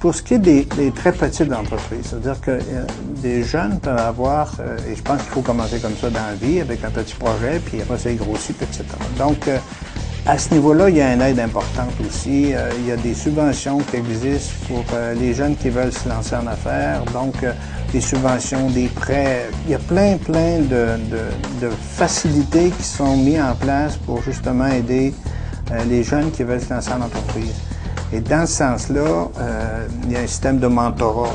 Pour ce qui est des très petites entreprises, c'est-à-dire que des jeunes peuvent avoir, et je pense qu'il faut commencer comme ça dans la vie, avec un petit projet, puis après ça, il grossit, etc. Donc, à ce niveau-là, il y a une aide importante aussi. Il y a des subventions qui existent pour les jeunes qui veulent se lancer en affaires. Donc, des subventions, des prêts. Il y a plein de facilités qui sont mises en place pour justement aider les jeunes qui veulent se lancer en entreprise. Et dans ce sens-là, il y a un système de mentorat.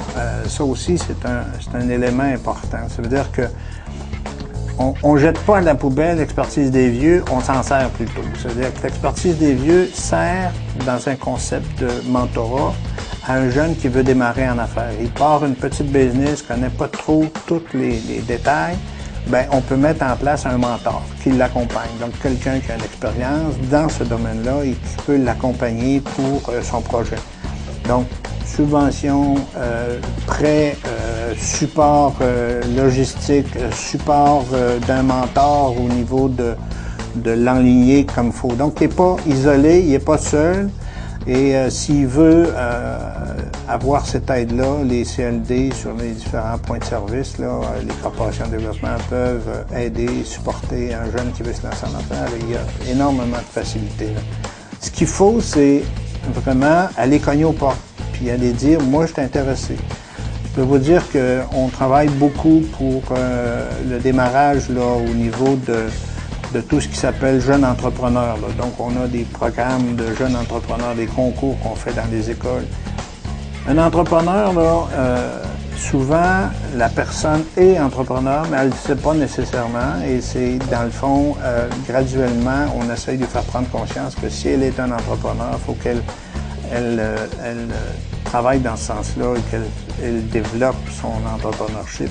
Ça aussi, c'est un élément important. Ça veut dire que on jette pas à la poubelle l'expertise des vieux, on s'en sert plutôt. C'est-à-dire que l'expertise des vieux sert dans un concept de mentorat à un jeune qui veut démarrer en affaires. Il part une petite business, connaît pas trop tous les détails, ben on peut mettre en place un mentor qui l'accompagne. Donc quelqu'un qui a une expérience dans ce domaine-là et qui peut l'accompagner pour son projet. Donc subvention, prêt, support logistique, support d'un mentor au niveau de l'enligner comme il faut. Donc, il n'est pas isolé, il n'est pas seul. Et s'il veut avoir cette aide-là, les CLD sur les différents points de service, là, les corporations de développement peuvent aider et supporter un jeune qui veut se lancer en affaires. Il y a énormément de facilités, là. Ce qu'il faut, c'est vraiment aller cogner aux portes. Puis aller dire, moi, je suis intéressé. Je peux vous dire qu'on travaille beaucoup pour le démarrage là, au niveau de tout ce qui s'appelle jeunes entrepreneurs. Là. Donc, on a des programmes de jeunes entrepreneurs, des concours qu'on fait dans les écoles. Un entrepreneur, là, souvent, la personne est entrepreneur, mais elle ne le sait pas nécessairement. Et c'est, dans le fond, graduellement, on essaye de faire prendre conscience que si elle est un entrepreneur, il faut qu'elle travaille dans ce sens-là et qu'elle développe son entrepreneurship.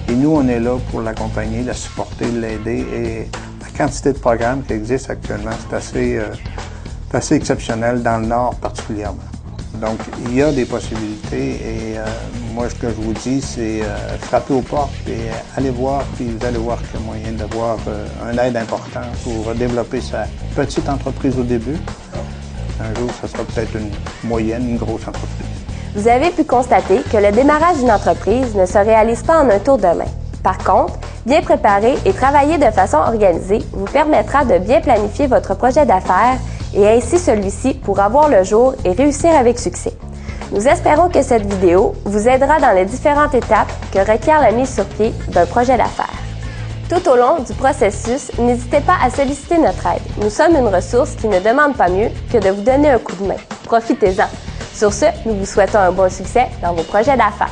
Et nous, on est là pour l'accompagner, la supporter, l'aider. Et la quantité de programmes qui existent actuellement, c'est assez exceptionnel dans le Nord particulièrement. Donc, il y a des possibilités et moi, ce que je vous dis, c'est frapper aux portes et allez voir, puis vous allez voir qu'il y a moyen d'avoir un aide important pour développer sa petite entreprise au début. Un jour, ça sera peut-être une moyenne, une grosse entreprise. Vous avez pu constater que le démarrage d'une entreprise ne se réalise pas en un tour de main. Par contre, bien préparer et travailler de façon organisée vous permettra de bien planifier votre projet d'affaires et ainsi celui-ci pourra voir le jour et réussir avec succès. Nous espérons que cette vidéo vous aidera dans les différentes étapes que requiert la mise sur pied d'un projet d'affaires. Tout au long du processus, n'hésitez pas à solliciter notre aide. Nous sommes une ressource qui ne demande pas mieux que de vous donner un coup de main. Profitez-en! Sur ce, nous vous souhaitons un bon succès dans vos projets d'affaires.